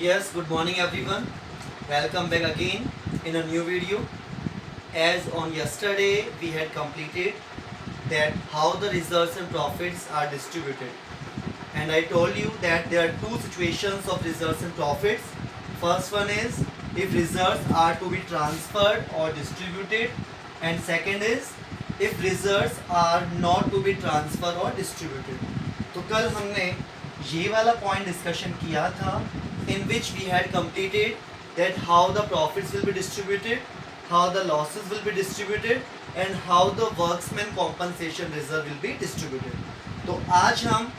Yes, good morning everyone. Welcome back again in a new video. As on yesterday we had completed that how the reserves and profits are distributed. And I told you that there are two situations of reserves and profits. First one is if reserves are to be transferred or distributed, and second is if reserves are not to be transferred or distributed. तो कल हमने ये वाला point discussion किया था in which we had completed that how the profits will be distributed, how the losses will be distributed and how the worksman compensation reserve will be distributed. तो आज हम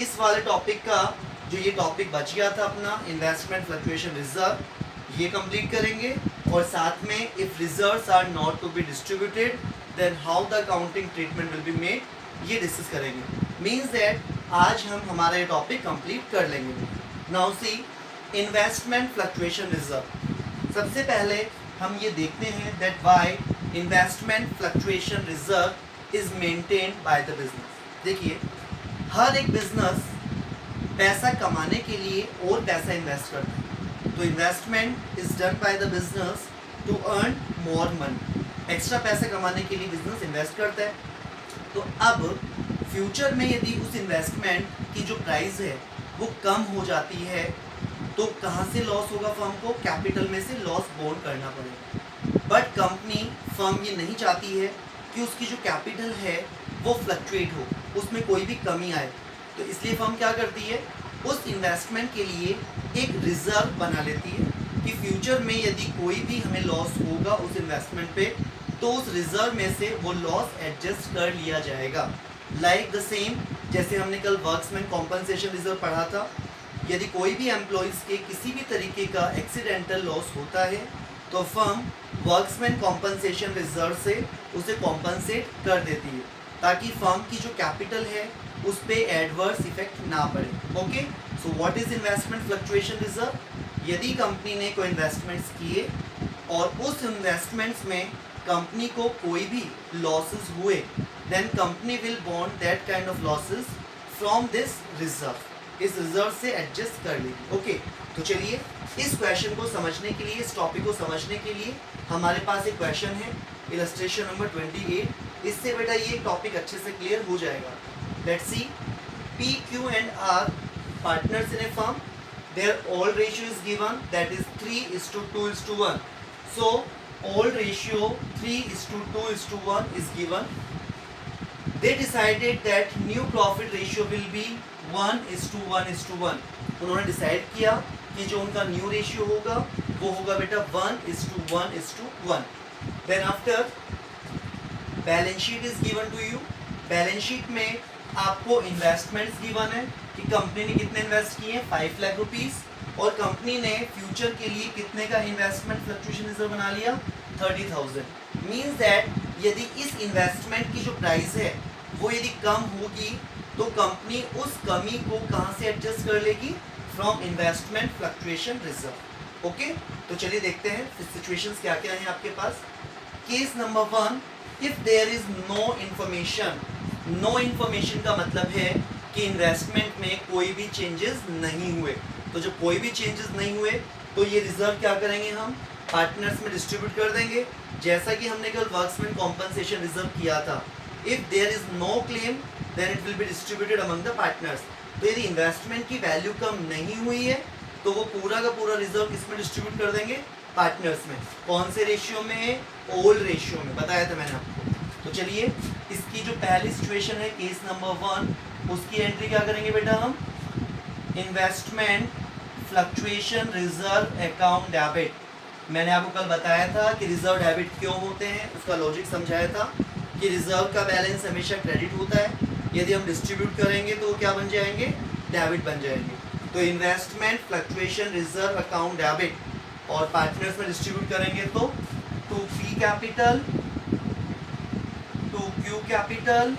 इस वाले टॉपिक का जो ये टॉपिक बच गया था अपना इन्वेस्टमेंट फ्लक्चुएशन रिजर्व ये कंप्लीट करेंगे और साथ में if reserves are not to be distributed then how the accounting treatment will be made ये डिस्कस करेंगे. मीन्स दैट आज हम हमारा ये टॉपिक कंप्लीट कर लेंगे. Now see investment fluctuation reserve. सबसे पहले हम ये देखते हैं that why investment fluctuation reserve is maintained by the business. देखिए हर एक बिजनेस पैसा कमाने के लिए और पैसा इन्वेस्ट करता है. तो investment is done by the business to earn more money. Extra पैसा कमाने के लिए बिजनेस इन्वेस्ट करता है. तो अब फ्यूचर में यदि उस इन्वेस्टमेंट की जो प्राइस है वो कम हो जाती है तो कहाँ से लॉस होगा फर्म को? कैपिटल में से लॉस बोर्न करना पड़ेगा. बट कंपनी फर्म ये नहीं चाहती है कि उसकी जो कैपिटल है वो फ्लक्चुएट हो, उसमें कोई भी कमी आए. तो इसलिए फर्म क्या करती है, उस इन्वेस्टमेंट के लिए एक रिजर्व बना लेती है कि फ्यूचर में यदि कोई भी हमें लॉस होगा उस इन्वेस्टमेंट पे तो उस रिजर्व में से वो लॉस एडजस्ट कर लिया जाएगा. लाइक द सेम जैसे हमने कल वर्क्समैन कॉम्पनसेशन रिजर्व पढ़ा था. यदि कोई भी एम्प्लॉयज़ के किसी भी तरीके का एक्सीडेंटल लॉस होता है तो फर्म वर्क्समैन कॉम्पनसेशन रिजर्व से उसे कॉम्पनसेट कर देती है ताकि फर्म की जो कैपिटल है उस पर एडवर्स इफेक्ट ना पड़े. Okay, so what is investment fluctuation reserve? यदि कंपनी ने कोई इन्वेस्टमेंट्स किए और उस इन्वेस्टमेंट्स में कंपनी को कोई भी लॉसेस हुए then company will bond that kind of losses from this reserve. इस रिजर्व से एडजस्ट कर लेगी. ओके, तो चलिए इस क्वेश्चन को समझने के लिए, इस टॉपिक को समझने के लिए हमारे पास एक क्वेश्चन है इलस्ट्रेशन नंबर 28. इससे बेटा ये टॉपिक अच्छे से क्लियर हो जाएगा. Let's see. P, Q and R partners in a firm. Their all ratio is given, that is 3:2:1. So all ratio 3:2:1 is given. They decided that new profit ratio will be 1:1:1. उन्होंने decide किया कि जो उनका new ratio होगा वो होगा बेटा 1:1:1. Then after balance sheet is given to you. Balance sheet में आपको इन्वेस्टमेंट्स गिवन है कि कंपनी ने कितने इन्वेस्ट किए, 5 लाख रुपीस, और कंपनी ने फ्यूचर के लिए कितने का इन्वेस्टमेंट फ्लक्चुएशन रिजर्व बना लिया, 30,000. मीन्स दैट यदि इस इन्वेस्टमेंट की जो प्राइस है वो यदि कम होगी तो कंपनी उस कमी को कहाँ से एडजस्ट कर लेगी, from investment fluctuation reserve. Okay, तो चलिए देखते हैं सिचुएशंस क्या क्या हैं आपके पास. Case number 1, if there is no information. No information का मतलब है कि इन्वेस्टमेंट में कोई भी चेंजेस नहीं हुए. तो जब कोई भी चेंजेस नहीं हुए तो ये रिजर्व क्या करेंगे, हम पार्टनर्स में डिस्ट्रीब्यूट कर देंगे जैसा कि हमने कल वर्क्समैन कॉम्पनसेशन रिजर्व किया था. If there is no claim then it will be distributed among the partners. तो यदि इन्वेस्टमेंट की वैल्यू कम नहीं हुई है तो वो पूरा का पूरा रिजर्व किसमें डिस्ट्रीब्यूट कर देंगे, पार्टनर्स में. कौन से रेशियो में, ओल्ड रेशियो में, बताया था मैंने आपको. तो चलिए इसकी जो पहली सिचुएशन है केस नंबर 1, उसकी एंट्री क्या करेंगे बेटा, हम investment fluctuation reserve account debit. मैंने आपको कल बताया था कि रिजर्व डेबिट क्यों होते हैं, उसका लॉजिक समझाया था कि रिजर्व का बैलेंस हमेशा क्रेडिट होता है, यदि हम डिस्ट्रीब्यूट करेंगे तो वो क्या बन जाएंगे, डेबिट बन जाएंगे. तो investment fluctuation reserve account debit, और पार्टनर्स में डिस्ट्रीब्यूट करेंगे तो 2P capital, 2Q capital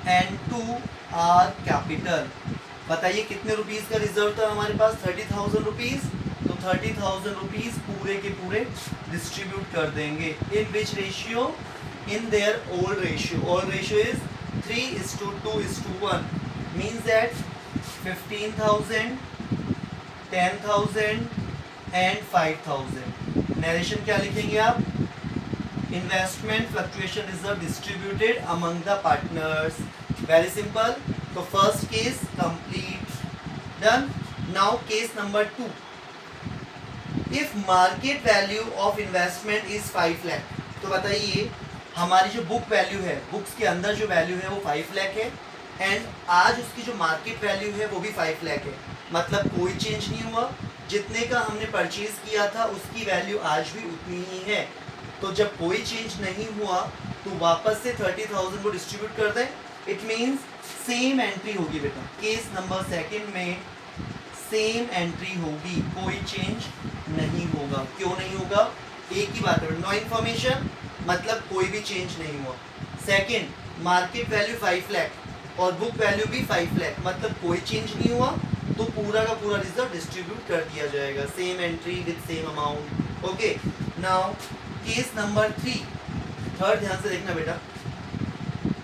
and 2R capital. बताइए कितने रुपीस का रिजर्व था हमारे पास, 30,000 रुपीस. तो 30,000 रुपीस पूरे के पूरे डिस्ट्रीब्यूट कर देंगे. In which ratio, in their old ratio. Old ratio is 3:2:1. Means that 15,000 10,000 and 5,000। Narration क्या लिखेंगे आप? Investment fluctuation reserve distributed among the partners. Very simple. तो first case complete, done. Now case number 2। If market value of investment is 5 lakh, तो बताइए हमारी जो book value है, books के अंदर जो वैल्यू है वो 5 लाख है, एंड आज उसकी जो मार्केट वैल्यू है वो भी 5 लाख है। मतलब कोई चेंज नहीं हुआ, जितने का हमने परचेज किया था उसकी वैल्यू आज भी उतनी ही है। तो जब कोई चेंज नहीं हुआ तो वापस से 30,000 को डिस्ट्रीब्यूट कर दें। इट मीन्स सेम एंट्री होगी बेटा। केस नंबर 2 में सेम एंट्री होगी, कोई चेंज नहीं होगा। क्यों नहीं होगा? एक ही बात है, नो इन्फॉर्मेशन, मतलब कोई भी चेंज नहीं हुआ। सेकंड, मार्केट वैल्यू 5 लाख और बुक वैल्यू भी 5 लाख, मतलब कोई चेंज नहीं हुआ, तो पूरा का पूरा रिजर्व डिस्ट्रीब्यूट कर दिया जाएगा। Same entry with same amount. Okay, now case number 3। Third ध्यान से देखना बेटा।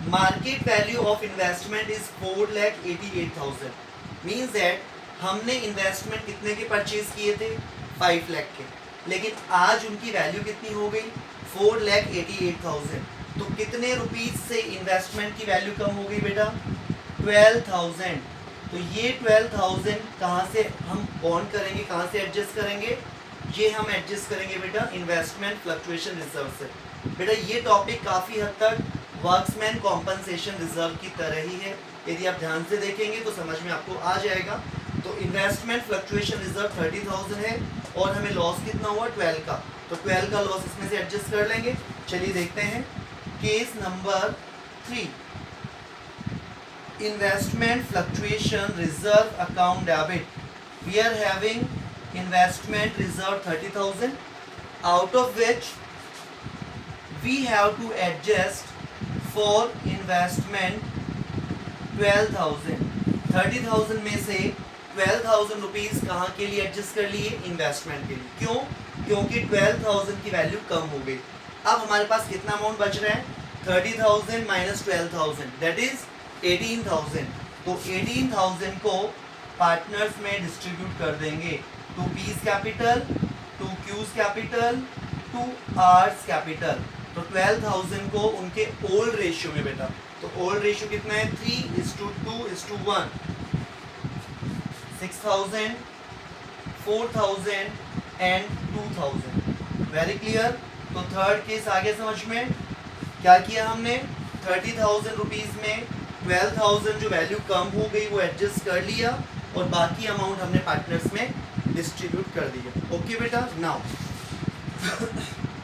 Market value of investment is 4,88,000। Means that हमने इन्वेस्टमेंट कितने के परचेज किए थे? 5 लाख के, लेकिन आज उनकी वैल्यू कितनी हो गई? 4,88,000। तो कितने रुपीज से इन्वेस्टमेंट की वैल्यू कम हो गई बेटा? 12,000। तो ये 12,000 कहाँ से हम बॉन्ड करेंगे, कहाँ से एडजस्ट करेंगे? ये हम एडजस्ट करेंगे बेटा इन्वेस्टमेंट फ्लक्चुएशन रिजर्व से। बेटा ये टॉपिक काफ़ी हद तक वर्क्समैन कॉम्पनसेशन रिजर्व की तरह ही है। यदि आप ध्यान से देखेंगे तो समझ में आपको आ जाएगा। तो इन्वेस्टमेंट फ्लक्चुएशन रिजर्व 30,000 है और हमें लॉस कितना हुआ? 12 का। तो 12 का लॉस इसमें से एडजस्ट कर लेंगे। चलिए देखते हैं case number 3। Investment fluctuation reserve account debit. We are having investment reserve 30,000, out of which we have to adjust for investment 12,000। 30,000 में से 12,000 रुपीज कहाँ के लिए एडजस्ट कर लिए? इन्वेस्टमेंट के लिए। क्यों? क्योंकि 12,000 की वैल्यू कम हो गई। अब हमारे पास कितना अमाउंट बच रहा है? 30,000 माइनस 12,000 दैट इज 18,000। तो 18,000 को पार्टनर्स में डिस्ट्रीब्यूट कर देंगे। 2 P's capital, 2 Q's capital, 2 R's capital. तो 12,000 को उनके ओल्ड रेशियो में बेटा, तो ओल्ड रेशियो कितना है? 3:2:1। 6,000, 4,000 एंड 2,000। Very clear. तो थर्ड केस आगे समझ में क्या किया हमने? 30,000 रुपीज में 12,000 जो वैल्यू कम हो गई वो एडजस्ट कर लिया और बाकी अमाउंट हमने पार्टनर्स में डिस्ट्रीब्यूट कर दिया। ओके बेटा। Now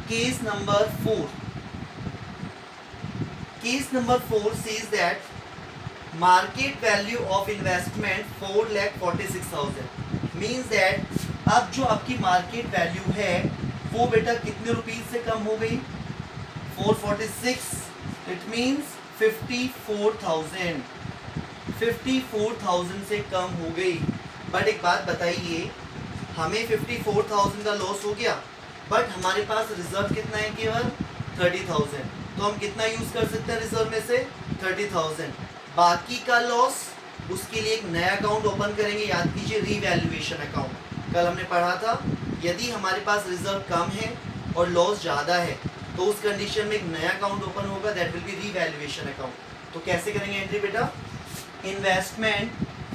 case number 4। Case number 4 says that market value of investment 4,46,000। Means that अब जो आपकी मार्केट वैल्यू है वो बेटा कितने रुपीज से कम हो गई? 446। It means 54,000। 54,000 से कम हो गई। बट एक बात बताइए, हमें 54,000 का लॉस हो गया, बट हमारे पास रिजर्व कितना है? केवल 30,000। तो हम कितना यूज कर सकते हैं रिजर्व में से? 30,000। बाकी का लॉस, उसके लिए एक नया अकाउंट ओपन करेंगे। याद कीजिए रीवैल्यूएशन अकाउंट। कल हमने पढ़ा था यदि हमारे पास रिजर्व कम है और लॉस ज़्यादा है तो उस कंडीशन में एक नया अकाउंट ओपन होगा, that will be revaluation account. तो कैसे करेंगे एंट्री बेटा? Investment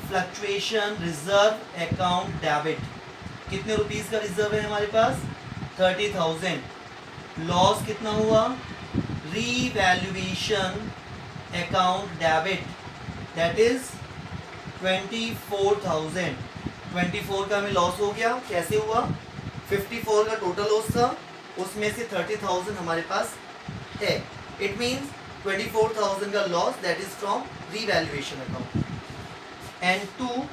fluctuation reserve account debit. कितने रुपीस का रिजर्व है हमारे पास? 30,000। लॉस कितना हुआ? Revaluation account debit that is 24,000। 24 का हमें लॉस हो गया। कैसे हुआ? 54 का टोटल लॉस था, उसमें से 30,000 हमारे पास है। इट मीन्स 24,000 का loss that is from revaluation account. And 2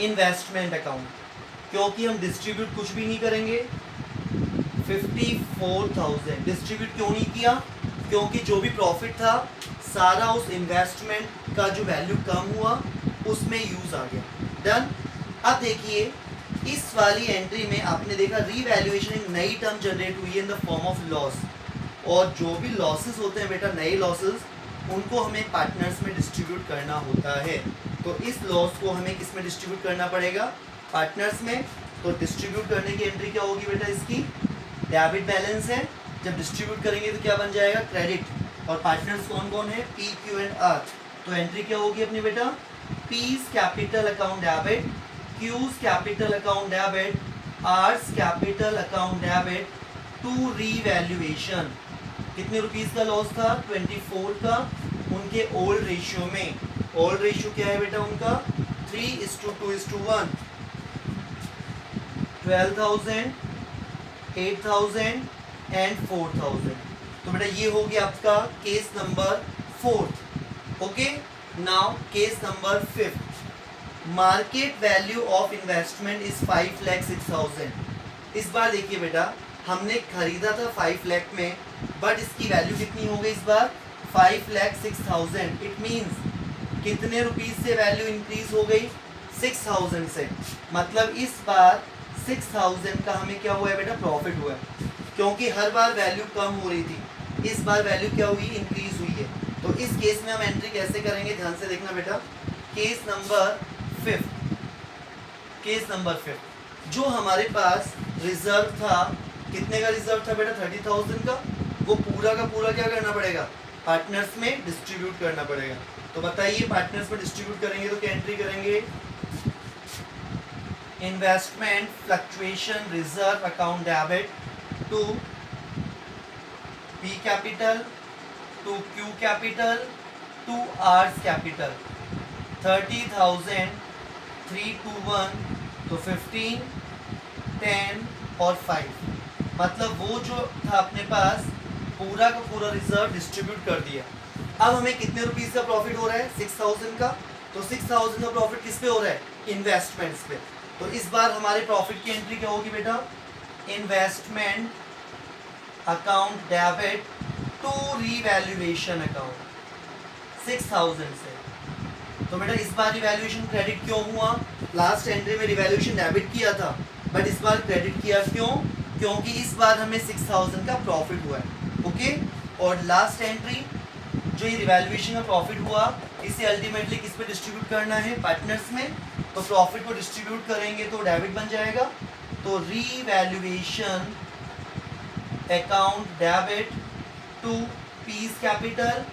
investment account, क्योंकि हम डिस्ट्रीब्यूट कुछ भी नहीं करेंगे। 54,000 डिस्ट्रीब्यूट क्यों नहीं किया? क्योंकि जो भी प्रॉफिट था सारा उस इन्वेस्टमेंट का जो वैल्यू कम हुआ उसमें यूज आ गया। डन। अब देखिए इस वाली एंट्री में आपने देखा रीवैल्यूएशन एक नई टर्म जनरेट हुई है in the form of loss. और जो भी लॉसेस होते हैं बेटा, नए लॉसेस, उनको हमें पार्टनर्स में डिस्ट्रीब्यूट करना होता है। तो इस लॉस को हमें किस में डिस्ट्रीब्यूट करना पड़ेगा? पार्टनर्स में, तो डिस्ट्रीब्यूट करने की एंट्री क्या होगी बेटा, इसकी डेबिट बैलेंस है, जब डिस्ट्रीब्यूट करेंगे तो क्या बन जाएगा, क्रेडिट। और पार्टनर्स कौन कौन है, पी क्यू एंड आर, तो एंट्री क्या होगी अपनी बेटा, P's capital account debit, Q's capital account debit, R's capital account debit to revaluation. कितने रुपीस का लॉस था, 24 का, उनके ओल्ड रेशियो में। ओल्ड रेशियो क्या है बेटा उनका, 3:2:1, 12,000, 8,000 एंड 4,000। तो बेटा ये हो गया आपका case number 4। Okay, now case number 5। Market value of investment is 5,06,000। इस बार देखिए बेटा, हमने खरीदा था 5 लाख में, बट इसकी वैल्यू कितनी हो गई इस बार, 5,06,000। इट मीन्स कितने रुपीस से वैल्यू इंक्रीज हो गई, 6,000 से। मतलब इस बार 6,000 का हमें क्या हुआ है बेटा, प्रॉफिट हुआ है, क्योंकि हर बार वैल्यू कम हो रही थी, इस बार वैल्यू क्या हुई, इंक्रीज हुई है। तो इस केस में हम एंट्री कैसे करेंगे, ध्यान से देखना बेटा। केस नंबर 5, केस नंबर 5, जो हमारे पास रिजर्व था, कितने का रिजर्व था बेटा, 30,000 का, वो पूरा का पूरा क्या करना पड़ेगा, पार्टनर्स में डिस्ट्रीब्यूट करना पड़ेगा। तो बताइए पार्टनर्स में डिस्ट्रीब्यूट करेंगे तो क्या एंट्री करेंगे, investment fluctuation reserve account debit to P capital, to Q capital, to R's capital. 30,000, 3 to 1, तो 15, 10 और 5। मतलब वो जो था अपने पास, पूरा का पूरा रिजर्व डिस्ट्रीब्यूट कर दिया। अब हमें कितने रुपीस का प्रॉफिट हो रहा है, 6,000 का। तो 6,000 का प्रॉफिट किस पे हो रहा है, इन्वेस्टमेंट्स पे। तो इस बार हमारे प्रॉफिट की एंट्री क्या होगी बेटा, investment account debit to revaluation account 6,000 से। तो बेटा इस बार रिवैल्यूएशन क्रेडिट क्यों हुआ, लास्ट एंट्री में रिवैल्यूएशन डेबिट किया था, बट इस बार क्रेडिट किया क्यों, क्योंकि इस बार हमें 6,000 का प्रॉफिट हुआ है। ओके, और लास्ट एंट्री जो ये रिवैल्यूएशन का प्रॉफिट हुआ, इसे अल्टीमेटली किस पे डिस्ट्रीब्यूट करना है, पार्टनर्स में। तो प्रॉफिट को डिस्ट्रीब्यूट करेंगे तो डेबिट बन जाएगा। तो revaluation account debit to P's capital,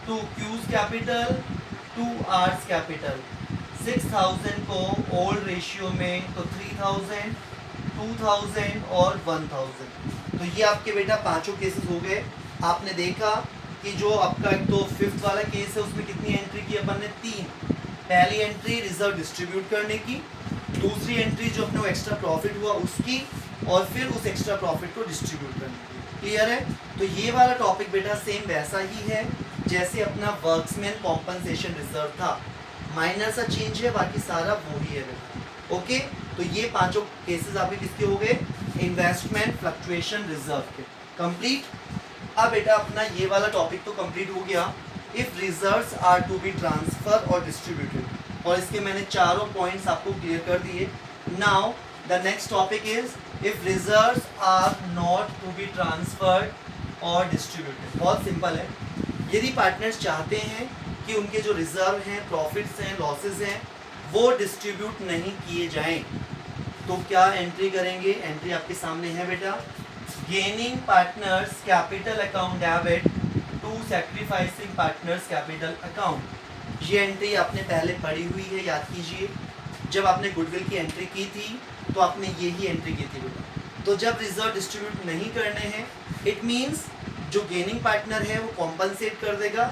to Q's capital, to R's capital. 6,000 को ओल्ड रेशियो में, तो 3,000, 2,000 और 1,000। तो ये आपके बेटा पांचों केसेस हो गए। आपने देखा कि जो आपका एक तो 5th वाला केस है, उसमें कितनी एंट्री की अपन ने, 3। पहली एंट्री रिजर्व डिस्ट्रीब्यूट करने की, दूसरी एंट्री जो अपने एक्स्ट्रा प्रॉफिट हुआ उसकी, और फिर उस एक्स्ट्रा प्रॉफिट को डिस्ट्रीब्यूट करने की। क्लियर है। तो ये वाला टॉपिक बेटा सेम वैसा ही है जैसे अपना वर्क्समैन कॉम्पनसेशन रिजर्व था, माइनर सा चेंज है, बाकी सारा वो ही है बेटा। ओके, तो ये पांचों केसेस आपके किसके हो गए, इन्वेस्टमेंट फ्लक्चुएशन रिजर्व के। कंप्लीट। अब बेटा अपना ये वाला टॉपिक तो कंप्लीट हो गया, if reserves are to be transfer और डिस्ट्रीब्यूटेड, और इसके मैंने चारों पॉइंट्स आपको क्लियर कर दिए। Now the next topic is if reserves are not to be transferred और डिस्ट्रीब्यूटेड। बहुत सिंपल है, यदि पार्टनर्स चाहते हैं कि उनके जो रिजर्व हैं, प्रॉफिट्स हैं, लॉसेस हैं, वो डिस्ट्रीब्यूट नहीं किए जाएं, तो क्या एंट्री करेंगे, एंट्री आपके सामने है बेटा, gaining partners capital account debit to sacrificing partners capital account. ये एंट्री आपने पहले पढ़ी हुई है, याद कीजिए। जब आपने गुडविल की एंट्री की थी तो आपने यही एंट्री की थी बेटा। तो जब रिजर्व डिस्ट्रीब्यूट नहीं करने हैं, इट मीन्स जो गेनिंग पार्टनर है वो कॉम्पनसेट कर देगा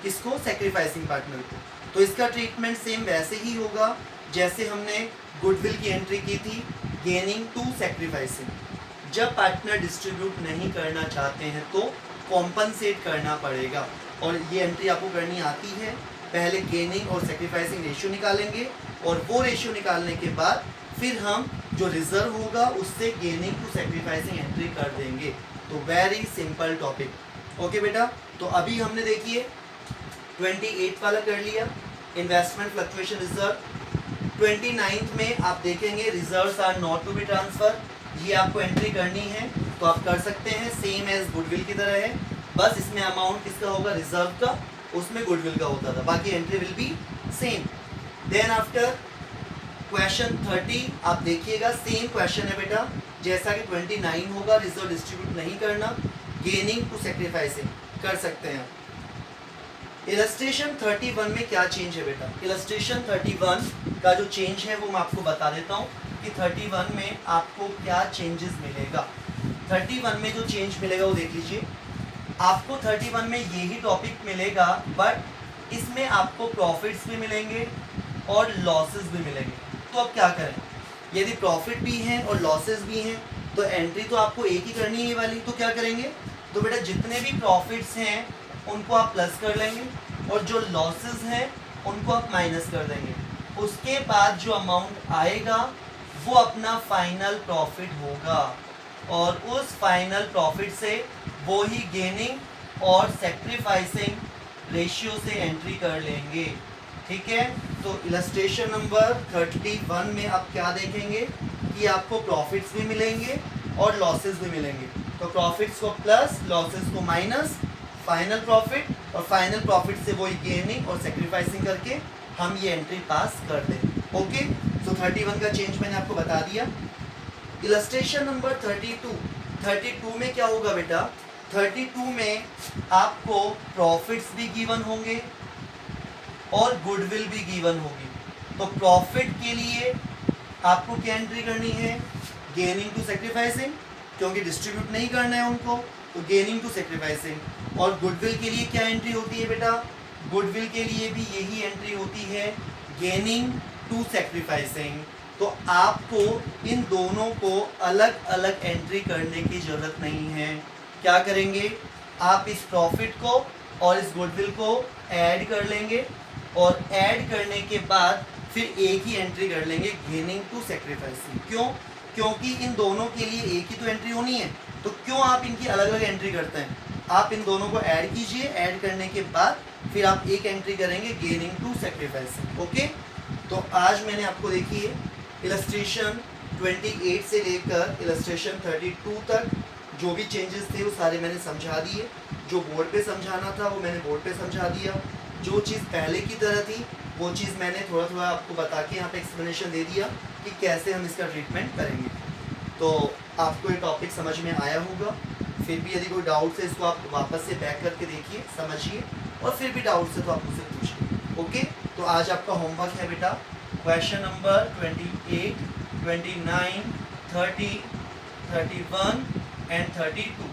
किसको, सैक्रिफाइसिंग पार्टनर को। तो इसका ट्रीटमेंट सेम वैसे ही होगा जैसे हमने गुडविल की एंट्री की थी, गेनिंग टू सैक्रिफाइसिंग। जब पार्टनर डिस्ट्रीब्यूट नहीं करना चाहते हैं तो कॉम्पनसेट करना पड़ेगा, और ये एंट्री आपको करनी आती है। पहले गेनिंग और सैक्रिफाइसिंग रेशियो निकालेंगे, और वो रेशियो निकालने के बाद फिर हम जो रिजर्व होगा उससे गेनिंग टू सैक्रिफाइसिंग एंट्री कर देंगे। तो वेरी सिंपल टॉपिक। ओके बेटा, तो अभी हमने देखिए 28 वाला कर लिया, इन्वेस्टमेंट फ्लक्चुएशन रिजर्व। 29th में आप देखेंगे reserves are not to be transfer, ये आपको एंट्री करनी है तो आप कर सकते हैं, सेम एज गुडविल की तरह है, बस इसमें अमाउंट किसका होगा, रिजर्व का, उसमें गुडविल का होता था, बाकी entry will be same. Then after question 30 आप देखिएगा, सेम क्वेश्चन है बेटा जैसा कि 29 होगा। रिजर्व डिस्ट्रीब्यूट नहीं करना, गेनिंग टू सेक्रीफाइसिंग कर सकते हैं। इलस्ट्रेशन 31 में क्या चेंज है बेटा? इलस्ट्रेशन 31 का जो चेंज है वो मैं आपको बता देता हूँ कि 31 में आपको क्या चेंजेस मिलेगा। 31 में जो चेंज मिलेगा वो देख लीजिए। आपको 31 में यही टॉपिक मिलेगा, बट इसमें आपको प्रॉफिट्स भी मिलेंगे और लॉसेस भी मिलेंगे। तो अब क्या करें? यदि प्रॉफिट भी हैं और लॉसेस भी हैं तो एंट्री तो आपको एक ही करनी है ये वाली। तो क्या करेंगे? तो बेटा जितने भी प्रॉफिट्स हैं उनको आप प्लस कर लेंगे और जो लॉसेस हैं उनको आप माइनस कर देंगे। उसके बाद जो अमाउंट आएगा वो अपना फाइनल प्रॉफिट होगा और उस फाइनल प्रॉफिट से वो ही गेनिंग और सेक्रीफाइसिंग रेशियो से एंट्री कर लेंगे। ठीक है, तो इलस्ट्रेशन नंबर 31 में आप क्या देखेंगे कि आपको प्रॉफिट्स भी मिलेंगे और लॉसेस भी मिलेंगे। तो प्रॉफिट्स को प्लस, लॉसेस को माइनस, फाइनल प्रॉफिट, और फाइनल प्रॉफिट से वही गेनिंग और सेक्रीफाइसिंग करके हम ये एंट्री पास कर दें। ओके, तो 31 का चेंज मैंने आपको बता दिया। इलस्ट्रेशन नंबर 32 में क्या होगा बेटा? 32 में आपको प्रॉफिट्स भी गिवन होंगे और गुडविल भी गिवन होगी। तो प्रॉफिट के लिए आपको क्या एंट्री करनी है? गेनिंग टू सेक्रीफाइसिंग, क्योंकि डिस्ट्रीब्यूट नहीं करना है उनको, तो गेनिंग टू सेक्रीफाइसिंग। और गुडविल के लिए क्या एंट्री होती है बेटा? गुडविल के लिए भी यही एंट्री होती है, गेनिंग टू सेक्रीफाइसिंग। तो आपको इन दोनों को अलग अलग एंट्री करने की ज़रूरत नहीं है। क्या करेंगे? आप इस प्रॉफिट को और इस गुडविल को ऐड कर लेंगे और ऐड करने के बाद फिर एक ही एंट्री कर लेंगे, गेनिंग टू सेक्रीफाइसिंग। क्यों? क्योंकि इन दोनों के लिए एक ही तो एंट्री होनी है, तो क्यों आप इनकी अलग अलग एंट्री करते हैं? आप इन दोनों को ऐड कीजिए, ऐड करने के बाद फिर आप एक एंट्री करेंगे, गेनिंग टू सेक्रीफाइसिंग। ओके, तो आज मैंने आपको देखिए इलस्ट्रेशन 28 से लेकर इलस्ट्रेशन 32 तक जो भी चेंजेस थे वो सारे मैंने समझा दिए। जो बोर्ड पे समझाना था वो मैंने बोर्ड पे समझा दिया। जो चीज़ पहले की तरह थी वो चीज़ मैंने थोड़ा थोड़ा आपको बता के यहाँ पे एक्सप्लेनेशन दे दिया कि कैसे हम इसका ट्रीटमेंट करेंगे। तो आपको ये टॉपिक समझ में आया होगा। फिर भी यदि कोई डाउट है इसको आप वापस से बैक करके देखिए, समझिए, और फिर भी डाउट है तो आप मुझसे पूछिए। ओके, तो आज आपका होमवर्क है बेटा क्वेश्चन नंबर 28, 29, 30, 31 एंड 32।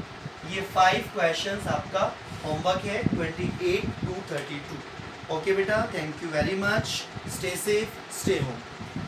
ये 5 क्वेश्चंस आपका होमवर्क है 28 to 32। ओके बेटा, thank you very much, stay safe, stay home.